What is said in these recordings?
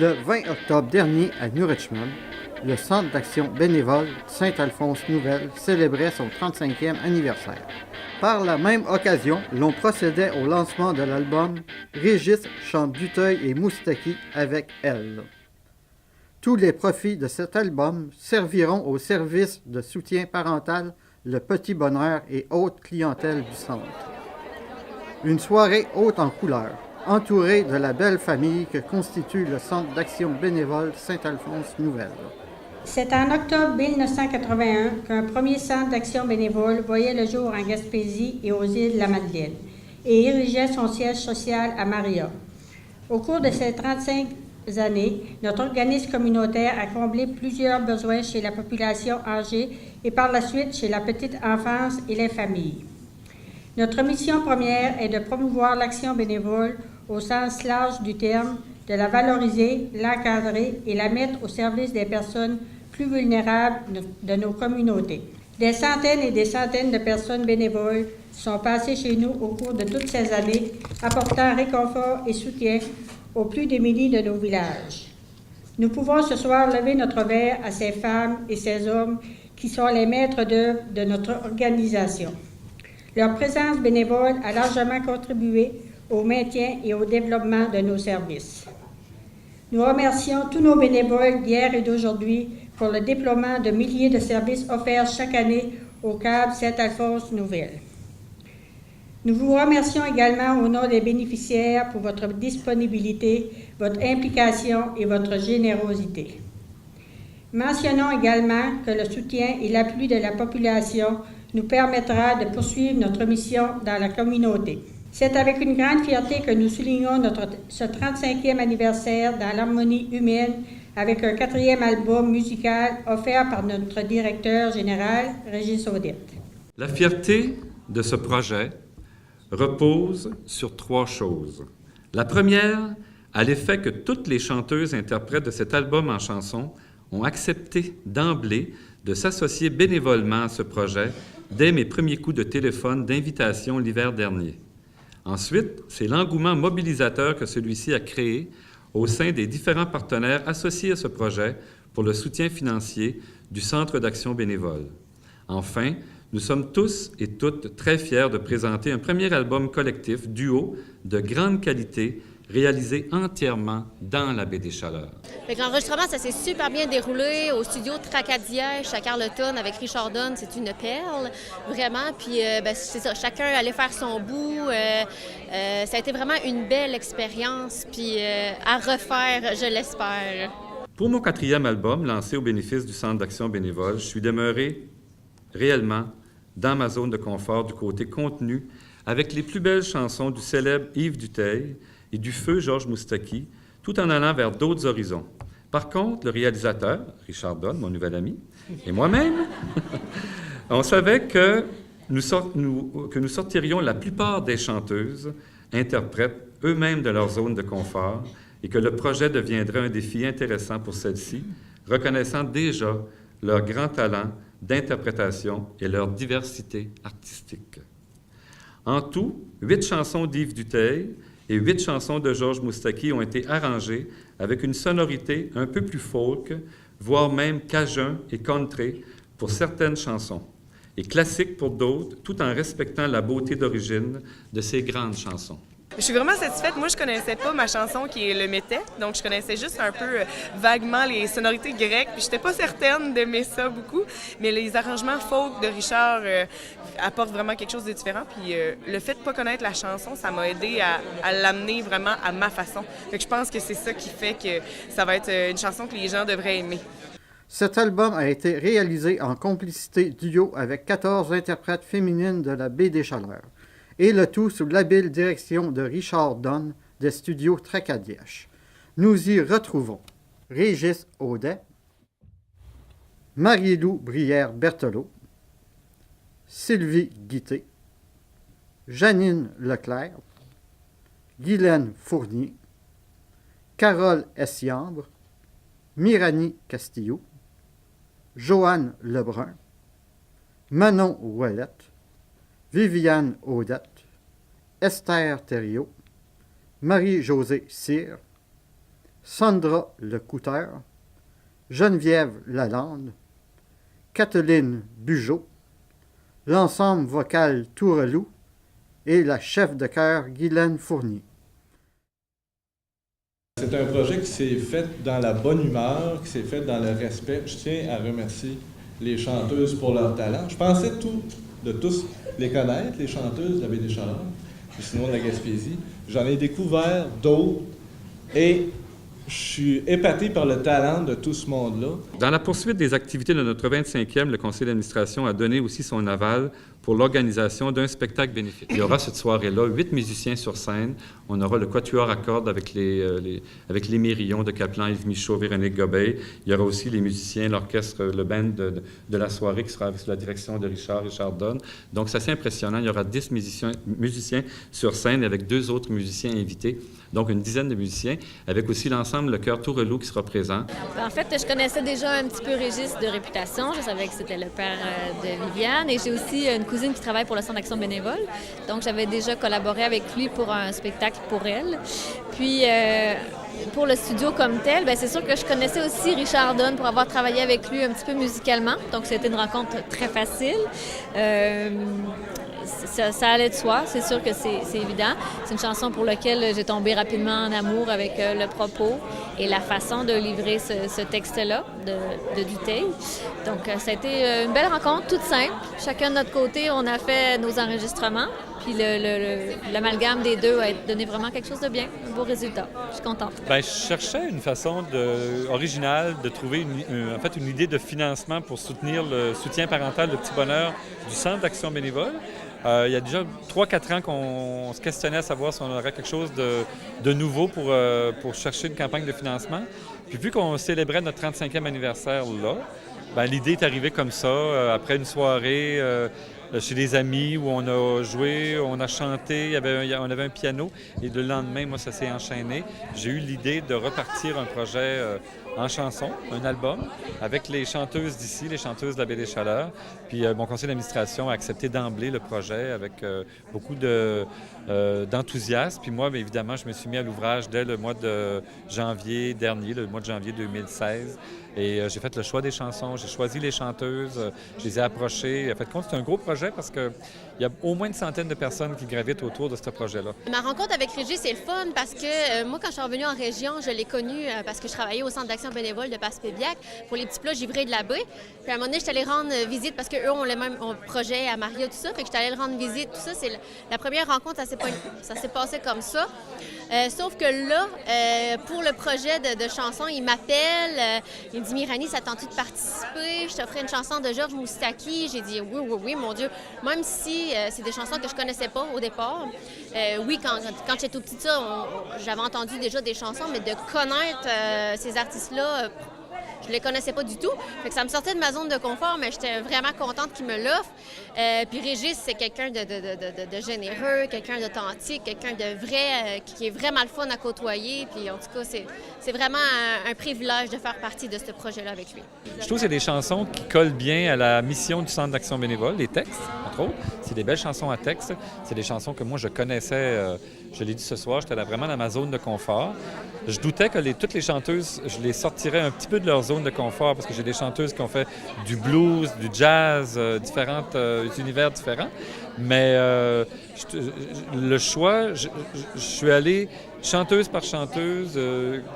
Le 20 octobre dernier, à New Richmond, le Centre d'action bénévole Saint-Alphonse-Nouvelle célébrait son 35e anniversaire. Par la même occasion, l'on procédait au lancement de l'album Régis chante Duteuil et Moustaki avec elle. Tous les profits de cet album serviront au service de soutien parental Le Petit Bonheur et haute clientèle du centre. Une soirée haute en couleurs, entourée de la belle famille que constitue le Centre d'action bénévole Saint-Alphonse-Nouvelle. C'est en octobre 1981 qu'un premier centre d'action bénévole voyait le jour en Gaspésie et aux îles de la Madeleine et érigeait son siège social à Maria. Au cours de ces 35 années, notre organisme communautaire a comblé plusieurs besoins chez la population âgée et par la suite chez la petite enfance et les familles. Notre mission première est de promouvoir l'action bénévole au sens large du terme, de la valoriser, l'encadrer et la mettre au service des personnes plus vulnérables de nos communautés. Des centaines et des centaines de personnes bénévoles sont passées chez nous au cours de toutes ces années, apportant réconfort et soutien aux plus démunis de nos villages. Nous pouvons ce soir lever notre verre à ces femmes et ces hommes qui sont les maîtres d'œuvre de notre organisation. Leur présence bénévole a largement contribué au maintien et au développement de nos services. Nous remercions tous nos bénévoles d'hier et d'aujourd'hui pour le déploiement de milliers de services offerts chaque année au CAB Saint-Alphonse-Nouvelle. Nous vous remercions également au nom des bénéficiaires pour votre disponibilité, votre implication et votre générosité. Mentionnons également que le soutien et l'appui de la population nous permettra de poursuivre notre mission dans la communauté. C'est avec une grande fierté que nous soulignons ce 35e anniversaire dans l'harmonie humaine avec un 4e album musical offert par notre directeur général, Régis Audette. La fierté de ce projet repose sur 3 choses. La première, à l'effet que toutes les chanteuses interprètes de cet album en chansons ont accepté d'emblée de s'associer bénévolement à ce projet dès mes premiers coups de téléphone d'invitation l'hiver dernier. Ensuite, c'est l'engouement mobilisateur que celui-ci a créé au sein des différents partenaires associés à ce projet pour le soutien financier du Centre d'action bénévole. Enfin, nous sommes tous et toutes très fiers de présenter un premier album collectif, duo, de grande qualité, réalisé entièrement dans la baie des Chaleurs. L'enregistrement, ça s'est super bien déroulé au studio Tracadie-H à Carleton avec Richard Dunn. C'est une perle, vraiment. Puis, c'est ça, chacun allait faire son bout. Ça a été vraiment une belle expérience, puis à refaire, je l'espère. Pour mon 4e album, lancé au bénéfice du Centre d'action bénévole, je suis demeuré réellement dans ma zone de confort du côté contenu, avec les plus belles chansons du célèbre Yves Duteuil et du feu Georges Moustaki, tout en allant vers d'autres horizons. Par contre, le réalisateur, Richard Dunn, mon nouvel ami, et moi-même, on savait que nous sortirions la plupart des chanteuses, interprètes eux-mêmes de leur zone de confort, et que le projet deviendrait un défi intéressant pour celles-ci, reconnaissant déjà leur grand talent d'interprétation et leur diversité artistique. En tout, 8 chansons d'Yves Duteuil et 8 chansons de Georges Moustaki ont été arrangées avec une sonorité un peu plus folk, voire même cajun et country pour certaines chansons, et classique pour d'autres, tout en respectant la beauté d'origine de ces grandes chansons. Je suis vraiment satisfaite. Moi, je connaissais pas ma chanson qui est Le Métais, donc je connaissais juste un peu vaguement les sonorités grecques, puis j'étais pas certaine d'aimer ça beaucoup, mais les arrangements folk de Richard apportent vraiment quelque chose de différent, puis le fait de pas connaître la chanson, ça m'a aidé à l'amener vraiment à ma façon. Fait que je pense que c'est ça qui fait que ça va être une chanson que les gens devraient aimer. Cet album a été réalisé en complicité duo avec 14 interprètes féminines de la baie des Chaleurs, et le tout sous l'habile direction de Richard Dunn des studios Tracadie-H. Nous y retrouvons Régis Audet, Marie-Lou Brière-Berthelot, Sylvie Guité, Janine Leclerc, Guylaine Fournier, Carole Essiambre, Mirani Castillo, Joanne Lebrun, Manon Ouellette, Viviane Audette, Esther Thériault, Marie-Josée Cyr, Sandra Lecouteur, Geneviève Lalande, Kathleen Bugeaud, l'ensemble vocal Tourelou et la chef de chœur Guylaine Fournier. C'est un projet qui s'est fait dans la bonne humeur, qui s'est fait dans le respect. Je tiens à remercier les chanteuses pour leur talent. Je pensais de tous les connaître, les chanteuses de la Baie des Chaleurs, puis sinon de la Gaspésie. J'en ai découvert d'autres et je suis épaté par le talent de tout ce monde-là. Dans la poursuite des activités de notre 25e, le conseil d'administration a donné aussi son aval pour l'organisation d'un spectacle bénéfique. Il y aura cette soirée-là 8 musiciens sur scène. On aura le quatuor à cordes avec les Mérillons de Kaplan, Yves Michaud, Véronique Gobeil. Il y aura aussi les musiciens, l'orchestre, le band de la soirée qui sera sous la direction de Richard Donne. Donc, c'est assez impressionnant. Il y aura 10 musiciens sur scène avec 2 autres musiciens invités. Donc, une dizaine de musiciens, avec aussi l'ensemble, le chœur Tourelou qui sera présent. En fait, je connaissais déjà un petit peu Régis de réputation. Je savais que c'était le père de Viviane. Et j'ai aussi une cousine qui travaille pour le Centre d'action bénévole. Donc, j'avais déjà collaboré avec lui pour un spectacle pour elle. Puis, pour le studio comme tel, bien, c'est sûr que je connaissais aussi Richard Donne pour avoir travaillé avec lui un petit peu musicalement. Donc, c'était une rencontre très facile. Ça allait de soi, c'est sûr que c'est évident. C'est une chanson pour laquelle j'ai tombé rapidement en amour avec le propos et la façon de livrer ce texte-là de Dutheil. Donc, ça a été une belle rencontre, toute simple. Chacun de notre côté, on a fait nos enregistrements. Puis l'amalgame des deux a donné vraiment quelque chose de bien, un beau résultat. Je suis contente. Bien, je cherchais une façon originale de trouver une idée de financement pour soutenir le soutien parental de Petit Bonheur du Centre d'action bénévole. Il y a déjà 3-4 ans qu'on se questionnait à savoir si on aurait quelque chose de nouveau pour chercher une campagne de financement. Puis vu qu'on célébrait notre 35e anniversaire là, bien, l'idée est arrivée comme ça, après une soirée chez des amis où on a joué, on a chanté, on avait un piano et le lendemain, moi, ça s'est enchaîné. J'ai eu l'idée de repartir un projet en chanson, un album, avec les chanteuses d'ici, les chanteuses de la Baie des Chaleurs. Puis mon conseil d'administration a accepté d'emblée le projet avec beaucoup d'enthousiasme. Puis moi, bien évidemment, je me suis mis à l'ouvrage dès le mois de janvier dernier, le mois de janvier 2016. Et j'ai fait le choix des chansons, j'ai choisi les chanteuses, je les ai approchées. En fait, c'est un gros projet parce qu'il y a au moins une centaine de personnes qui gravitent autour de ce projet-là. Ma rencontre avec Régis, c'est le fun parce que moi, quand je suis revenue en région, je l'ai connu parce que je travaillais au Centre d'action bénévole de Passepébiac pour les petits plats givrés de la baie. Puis à un moment donné, je suis allée rendre visite parce qu'eux ont le même projet à Maria, tout ça. Fait que je suis allée rendre visite, tout ça. C'est la première rencontre, ça s'est passé comme ça. Sauf que là, pour le projet de chanson, il m'appelle, il me dit « Mirani, ça tente-tu de participer? Je t'offrais une chanson de Georges Moustaki. » J'ai dit « Oui, mon Dieu. » Même si c'est des chansons que je connaissais pas au départ. Oui, quand j'étais tout petite, j'avais entendu déjà des chansons, mais de connaître ces artistes-là, je les connaissais pas du tout. Fait que ça me sortait de ma zone de confort, mais j'étais vraiment contente qu'il me l'offre. Puis Régis, c'est quelqu'un de généreux, quelqu'un d'authentique, quelqu'un de vrai, qui est vraiment le fun à côtoyer. Puis en tout cas, c'est vraiment un privilège de faire partie de ce projet-là avec lui. Je trouve que c'est des chansons qui collent bien à la mission du Centre d'action bénévole, les textes, entre autres. C'est des belles chansons à texte. C'est des chansons que moi, je connaissais, je l'ai dit ce soir, j'étais vraiment dans ma zone de confort. Je doutais que toutes les chanteuses, je les sortirais un petit peu de leur zone de confort parce que j'ai des chanteuses qui ont fait du blues, du jazz, différents univers différents. Mais le choix, je suis allé chanteuse par chanteuse,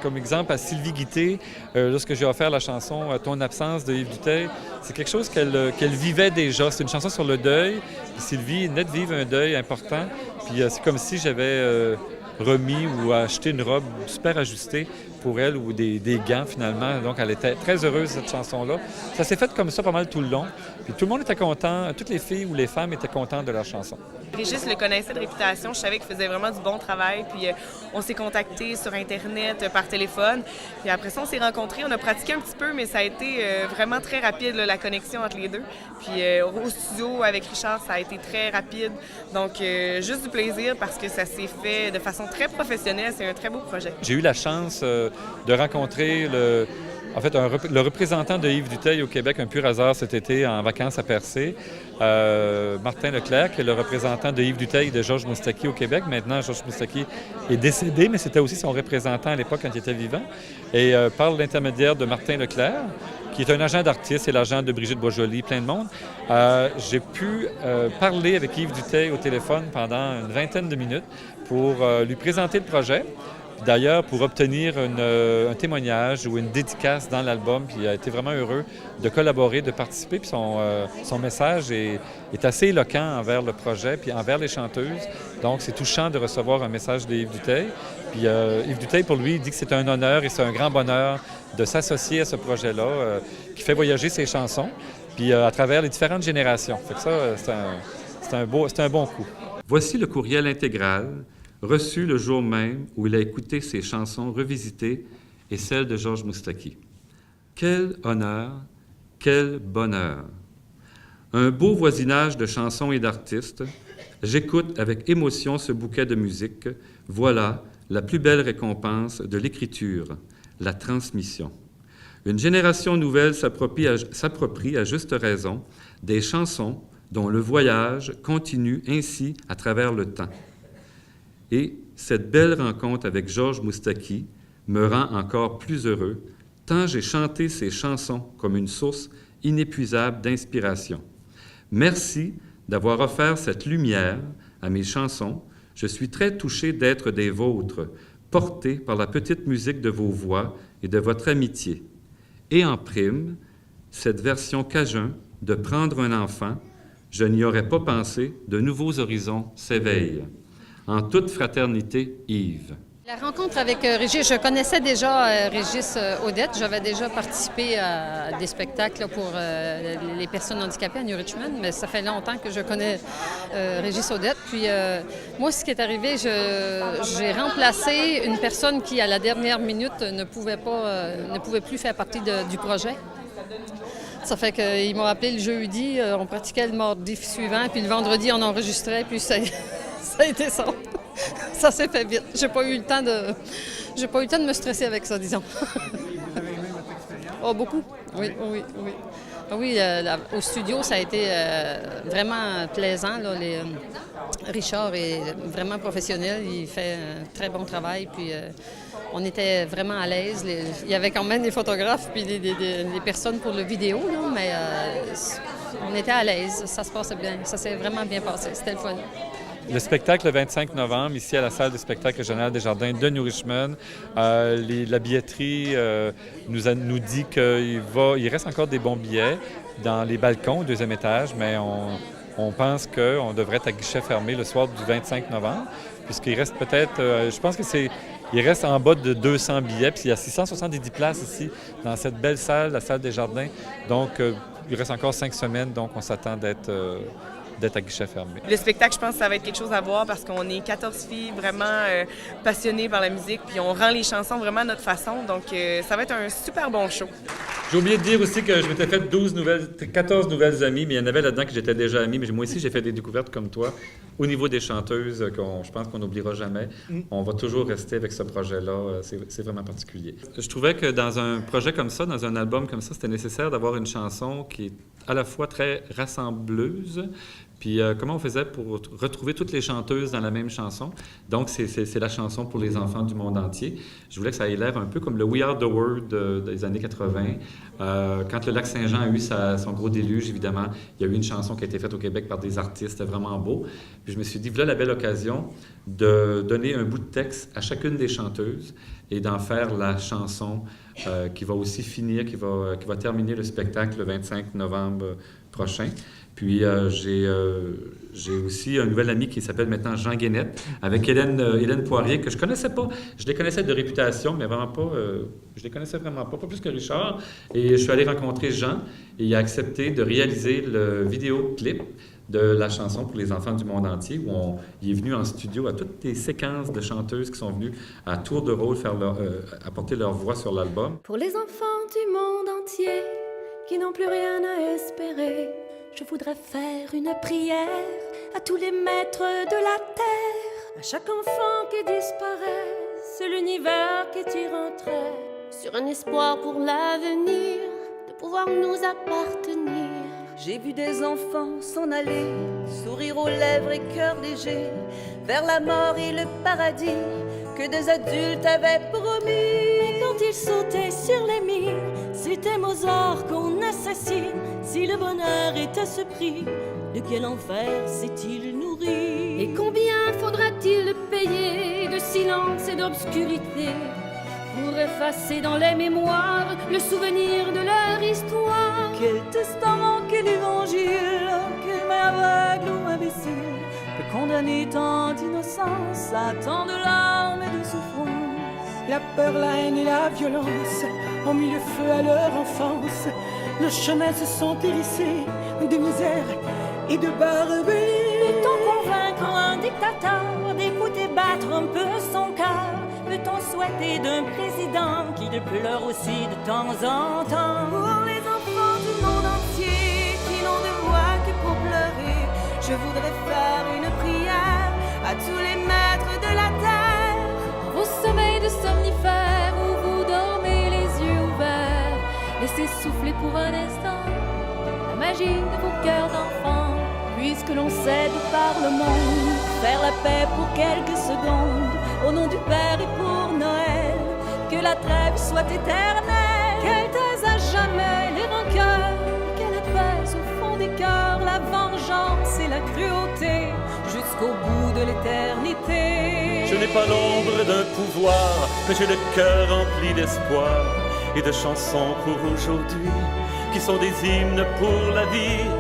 comme exemple à Sylvie Guitté, lorsque j'ai offert la chanson « Ton absence » de Yves Dutheil. C'est quelque chose qu'elle vivait déjà. C'est une chanson sur le deuil. Puis Sylvie venait de vivre un deuil important. Puis c'est comme si j'avais remis ou acheté une robe super ajustée pour elle ou des gants finalement. Donc elle était très heureuse de cette chanson-là. Ça s'est fait comme ça pas mal tout le long. Puis tout le monde était content, toutes les filles ou les femmes étaient contentes de leur chanson. Régis le connaissait de réputation, je savais qu'il faisait vraiment du bon travail, puis on s'est contactés sur Internet, par téléphone, puis après ça, on s'est rencontrés, on a pratiqué un petit peu, mais ça a été vraiment très rapide, là, la connexion entre les deux. Puis au studio, avec Richard, ça a été très rapide, donc juste du plaisir parce que ça s'est fait de façon très professionnelle, c'est un très beau projet. J'ai eu la chance de rencontrer En fait, le représentant de Yves Dutheil au Québec, un pur hasard cet été en vacances à Percé, Martin Leclerc, qui est le représentant de Yves Dutheil et de Georges Moustaki au Québec. Maintenant, Georges Moustaki est décédé, mais c'était aussi son représentant à l'époque quand il était vivant. Et par l'intermédiaire de Martin Leclerc, qui est un agent d'artiste, c'est l'agent de Brigitte Boisjoli, plein de monde, j'ai pu parler avec Yves Dutheil au téléphone pendant une vingtaine de minutes pour lui présenter le projet. D'ailleurs, pour obtenir un témoignage ou une dédicace dans l'album, puis il a été vraiment heureux de collaborer, de participer. Puis son message est assez éloquent envers le projet, puis envers les chanteuses. Donc, c'est touchant de recevoir un message d'Yves Dutheil. Puis Yves Dutheil, pour lui, il dit que c'est un honneur et c'est un grand bonheur de s'associer à ce projet-là, qui fait voyager ses chansons, puis à travers les différentes générations. Fait que ça, c'est un bon coup. Voici le courriel intégral reçu le jour même où il a écouté ses chansons revisitées et celles de Georges Moustaki. Quel honneur, quel bonheur! Un beau voisinage de chansons et d'artistes. J'écoute avec émotion ce bouquet de musique. Voilà la plus belle récompense de l'écriture, la transmission. Une génération nouvelle s'approprie à juste raison des chansons dont le voyage continue ainsi à travers le temps. Et cette belle rencontre avec Georges Moustaki me rend encore plus heureux, tant j'ai chanté ces chansons comme une source inépuisable d'inspiration. Merci d'avoir offert cette lumière à mes chansons. Je suis très touché d'être des vôtres, porté par la petite musique de vos voix et de votre amitié. Et en prime, cette version cajun de prendre un enfant, je n'y aurais pas pensé, de nouveaux horizons s'éveillent. En toute fraternité, Yves. La rencontre avec Régis, je connaissais déjà Régis Audette. J'avais déjà participé à des spectacles pour les personnes handicapées à New Richmond, mais ça fait longtemps que je connais Régis Audette. Puis moi, ce qui est arrivé, j'ai remplacé une personne qui, à la dernière minute, ne pouvait plus faire partie du projet. Ça fait qu'ils m'ont appelé le jeudi, on pratiquait le mardi suivant, puis le vendredi, on enregistrait, puis ça a été ça. Ça s'est fait vite. J'ai pas eu le temps de me stresser avec ça, disons. Vous avez aimé votre expérience? Oh, beaucoup. Oui. Oui, au studio, ça a été vraiment plaisant. Là. Richard est vraiment professionnel. Il fait un très bon travail. Puis on était vraiment à l'aise. Il y avait quand même des photographes puis des personnes pour le vidéo, là, mais on était à l'aise. Ça se passait bien. Ça s'est vraiment bien passé. C'était le fun. Le spectacle le 25 novembre, ici à la salle de spectacle régionale des Jardins de New Richmond. La billetterie nous dit qu'il reste encore des bons billets dans les balcons au deuxième étage, mais on pense qu'on devrait être à guichet fermé le soir du 25 novembre, puisqu'il reste peut-être, je pense que il reste en bas de 200 billets, puis il y a 670 places ici dans cette belle salle, la salle des Jardins. Donc, il reste encore 5 semaines, donc on s'attend d'être à guichet fermé. Le spectacle, je pense que ça va être quelque chose à voir parce qu'on est 14 filles vraiment passionnées par la musique, puis on rend les chansons vraiment à notre façon. Donc, ça va être un super bon show. J'ai oublié de dire aussi que je m'étais fait 14 nouvelles amies, mais il y en avait là-dedans que j'étais déjà amie. Mais moi aussi, j'ai fait des découvertes comme toi. Au niveau des chanteuses, je pense qu'on n'oubliera jamais. On va toujours rester avec ce projet-là. C'est vraiment particulier. Je trouvais que dans un projet comme ça, dans un album comme ça, c'était nécessaire d'avoir une chanson qui est à la fois très rassembleuse. Puis comment on faisait pour retrouver toutes les chanteuses dans la même chanson? Donc, c'est la chanson pour les enfants du monde entier. Je voulais que ça ait l'air un peu comme le We Are the World des années 80. Quand le Lac-Saint-Jean a eu son gros déluge, évidemment, il y a eu une chanson qui a été faite au Québec par des artistes. C'était vraiment beau. Puis je me suis dit, voilà la belle occasion de donner un bout de texte à chacune des chanteuses et d'en faire la chanson qui va aussi finir, qui va terminer le spectacle le 25 novembre prochain. Puis j'ai aussi un nouvel ami qui s'appelle maintenant Jean Guénette, avec Hélène Poirier, que je connaissais pas. Je les connaissais de réputation, mais vraiment pas. Je les connaissais vraiment pas plus que Richard. Et je suis allé rencontrer Jean, et il a accepté de réaliser le vidéoclip de la chanson pour les enfants du monde entier, où il est venu en studio à toutes les séquences de chanteuses qui sont venues à tour de rôle apporter leur voix sur l'album. Pour les enfants du monde entier qui n'ont plus rien à espérer, je voudrais faire une prière à tous les maîtres de la terre, à chaque enfant qui disparaît, c'est l'univers qui tire un trait sur un espoir pour l'avenir, de pouvoir nous appartenir. J'ai vu des enfants s'en aller, sourire aux lèvres et cœur léger, vers la mort et le paradis que des adultes avaient promis. Et quand ils sautaient sur les mines, c'était Mozart qu'on assassine. Si le bonheur est à ce prix, de quel enfer s'est-il nourri? Et combien faudra-t-il payer de silence et d'obscurité pour effacer dans les mémoires le souvenir de leur histoire? Quel testament, quel évangile, quel main aveugle ou imbécile peut condamner tant d'innocence à tant de larmes et de souffrance? La peur, la haine et la violence ont mis le feu à leur enfance. Leurs chemins se sont hérissés de misère et de barbelés. Peut-on convaincre un dictateur d'écouter battre un peu son cœur? Peut-on souhaiter d'un président qu'il pleure aussi de temps en temps? Pour les enfants du monde entier qui n'ont de voix que pour pleurer, je voudrais faire une prière à tous les maîtres de la terre. Vos sommeils de somnifères où vous dormez les yeux ouverts, laissez souffler pour un instant la magie de vos cœurs d'enfants. Puisque l'on cède par le monde, faire la paix pour quelques secondes, au nom du Père et pour Noël, que la trêve soit éternelle, qu'elle taise à jamais les rancœurs, qu'elle apaise au fond des cœurs la vengeance et la cruauté, jusqu'au bout de l'éternité. Je n'ai pas l'ombre d'un pouvoir, mais j'ai le cœur rempli d'espoir et de chansons pour aujourd'hui, qui sont des hymnes pour la vie,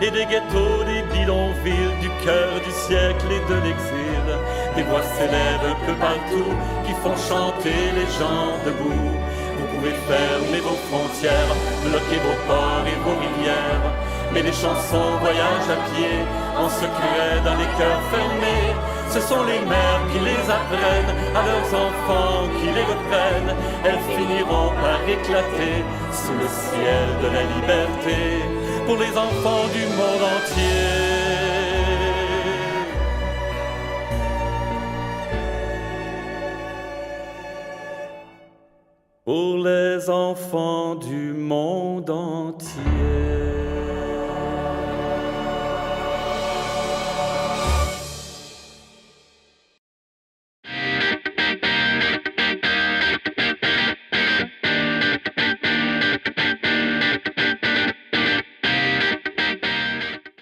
et des ghettos, des bidonvilles, du cœur du siècle et de l'exil. Des voix s'élèvent un peu partout, qui font chanter les gens debout. Vous pouvez fermer vos frontières, bloquer vos ports et vos rivières, mais les chansons voyagent à pied, en secret dans les cœurs fermés. Ce sont les mères qui les apprennent à leurs enfants qui les reprennent. Elles finiront par éclater sous le ciel de la liberté pour les enfants du monde entier. Pour les enfants du monde entier.